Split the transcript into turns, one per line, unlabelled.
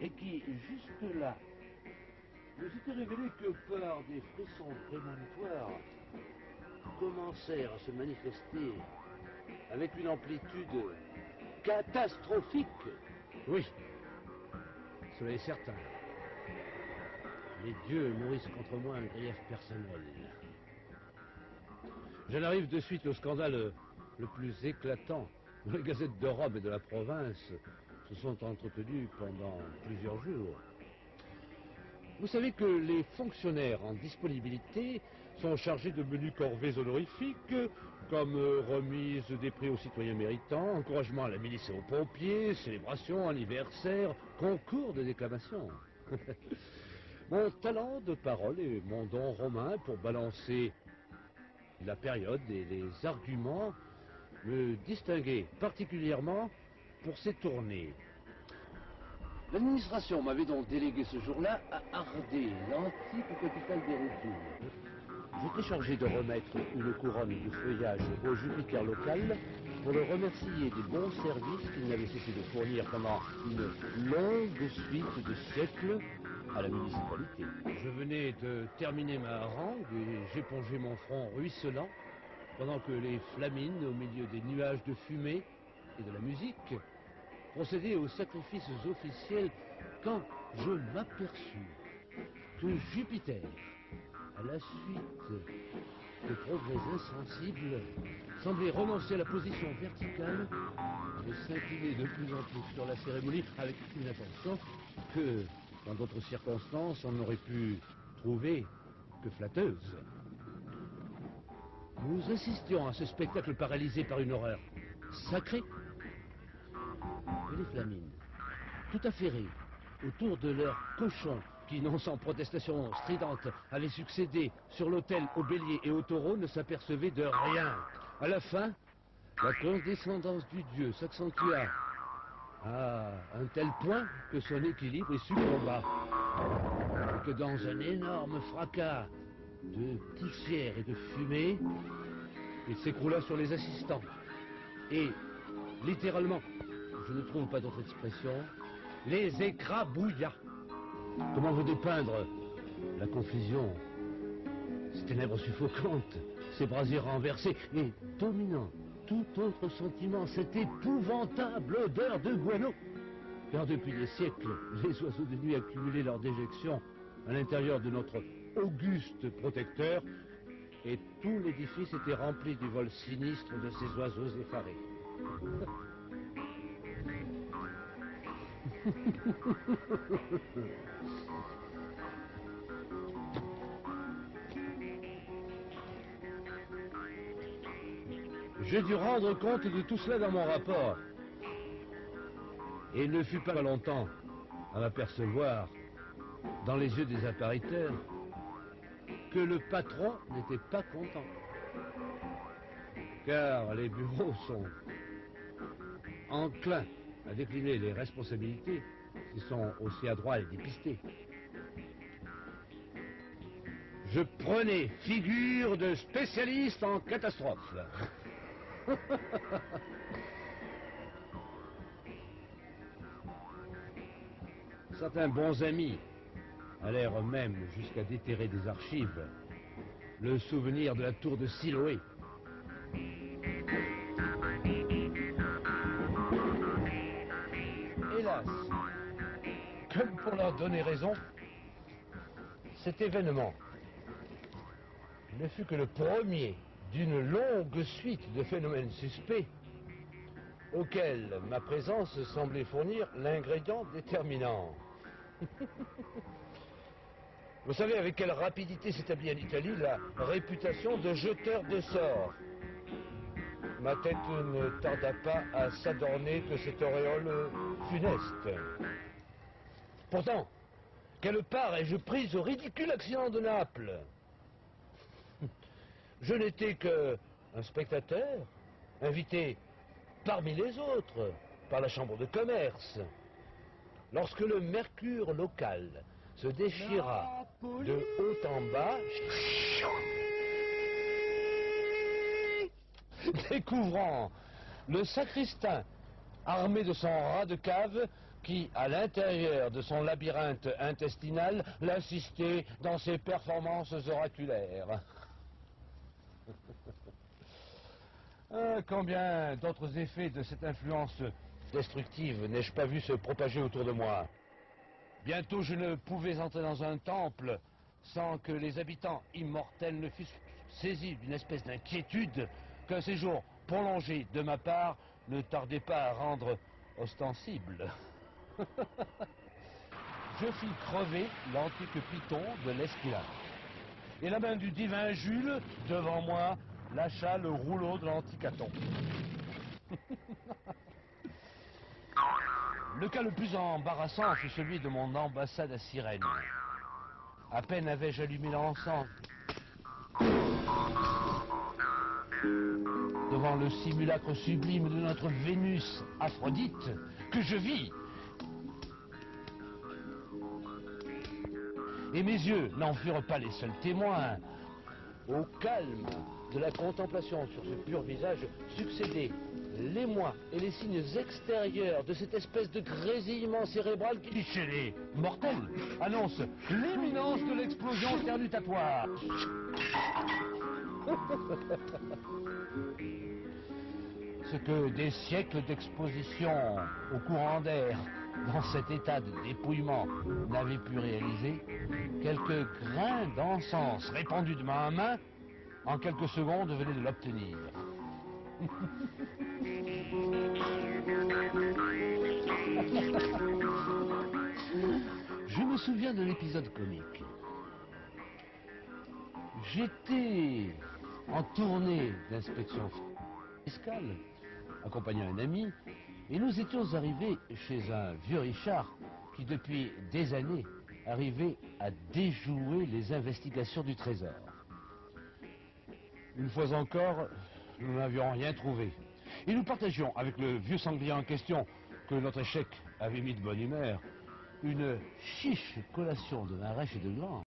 et qui, jusque-là, ne s'était révélé que par des frissons prémonitoires, commencèrent à se manifester avec une amplitude catastrophique.
Oui, cela est certain. Les dieux nourrissent contre moi un grief personnel. J'en arrive de suite au scandale le plus éclatant. Les gazettes de Rome et de la province se sont entretenues pendant plusieurs jours. Vous savez que les fonctionnaires en disponibilité sont chargés de menus corvées honorifiques, comme remise des prix aux citoyens méritants, encouragement à la milice et aux pompiers, célébrations, anniversaires, concours de déclamation. Mon talent de parole et mon don romain pour balancer la période et les arguments me distinguaient particulièrement pour ces tournées.
L'administration m'avait donc délégué ce jour-là à Ardé, l'antique capitale des routines. J'étais chargé de remettre une couronne de feuillage au Jupiter local pour le remercier des bons services qu'il n'avait cessé de fournir pendant une longue suite de siècles à la municipalité.
Je venais de terminer ma harangue et j'épongeais mon front ruisselant pendant que les flamines, au milieu des nuages de fumée et de la musique, procédaient aux sacrifices officiels quand je m'aperçus que Jupiter, à la suite de progrès insensibles, semblait renoncer à la position verticale et s'incliner de plus en plus sur la cérémonie avec une attention que, dans d'autres circonstances, on n'aurait pu trouver que flatteuse. Nous assistions à ce spectacle paralysé par une horreur sacrée. Et les flamines, tout affairées autour de leurs cochons, qui, non sans protestation stridente, allaient succéder sur l'autel aux béliers et aux taureaux, ne s'apercevaient de rien. À la fin, la condescendance du dieu s'accentua à un tel point que son équilibre y succomba. Et que dans un énorme fracas de poussière et de fumée, il s'écroula sur les assistants. Et, littéralement, je ne trouve pas d'autre expression, les écrabouilla. Comment vous dépeindre la confusion, ces ténèbres suffocantes, ces brasiers renversés, et dominant tout autre sentiment, cette épouvantable odeur de guano. Car depuis des siècles, les oiseaux de nuit accumulaient leur déjection à l'intérieur de notre auguste protecteur, et tout l'édifice était rempli du vol sinistre de ces oiseaux effarés. J'ai dû rendre compte de tout cela dans mon rapport. Et il ne fut pas longtemps à m'apercevoir, dans les yeux des appariteurs, que le patron n'était pas content. Car les bureaux sont enclins à décliner les responsabilités qui sont aussi adroits à les dépister. Je prenais figure de spécialiste en catastrophe. Certains bons amis allèrent même jusqu'à déterrer des archives le souvenir de la tour de Siloé. Hélas, comme pour leur donner raison, cet événement ne fut que le premier d'une longue suite de phénomènes suspects auxquels ma présence semblait fournir l'ingrédient déterminant. Vous savez avec quelle rapidité s'établit en Italie la réputation de jeteur de sorts. Ma tête ne tarda pas à s'adorner de cette auréole funeste. Pourtant, quelle part ai-je prise au ridicule accident de Naples? Je n'étais qu'un spectateur, invité parmi les autres par la chambre de commerce. Lorsque le mercure local se déchira de haut en bas, découvrant le sacristain armé de son rat de cave
qui, à l'intérieur de son labyrinthe intestinal, l'assistait dans ses performances oraculaires. Combien d'autres effets de cette influence destructive n'ai-je pas vu se propager autour de moi? Bientôt je ne pouvais entrer dans un temple sans que les habitants immortels ne fussent saisis d'une espèce d'inquiétude qu'un séjour prolongé de ma part ne tardait pas à rendre ostensible. Je fis crever l'antique Python de l'Esquilin. Et la main du divin Jules, devant moi, lâcha le rouleau de l'antique Aton. Le cas le plus embarrassant fut celui de mon ambassade à Cyrène. À peine avais-je allumé l'encens devant le simulacre sublime de notre Vénus Aphrodite que je vis. Et mes yeux n'en furent pas les seuls témoins. Au calme de la contemplation sur ce pur visage succédaient l'émoi et les signes extérieurs de cette espèce de grésillement cérébral qui, chez les mortels, annonce l'imminence de l'explosion sternutatoire. Ce que des siècles d'exposition au courant d'air dans cet état de dépouillement n'avaient pu réaliser, quelques grains d'encens répandus de main à main, en quelques secondes venaient de l'obtenir. Je me souviens d'un épisode comique. J'étais en tournée d'inspection fiscale, accompagné d'un ami, et nous étions arrivés chez un vieux Richard qui, depuis des années, arrivait à déjouer les investigations du Trésor. Une fois encore, nous n'avions rien trouvé. Et nous partagions avec le vieux sanglier en question, que notre échec avait mis de bonne humeur, une chiche collation de vin rêche et de gland.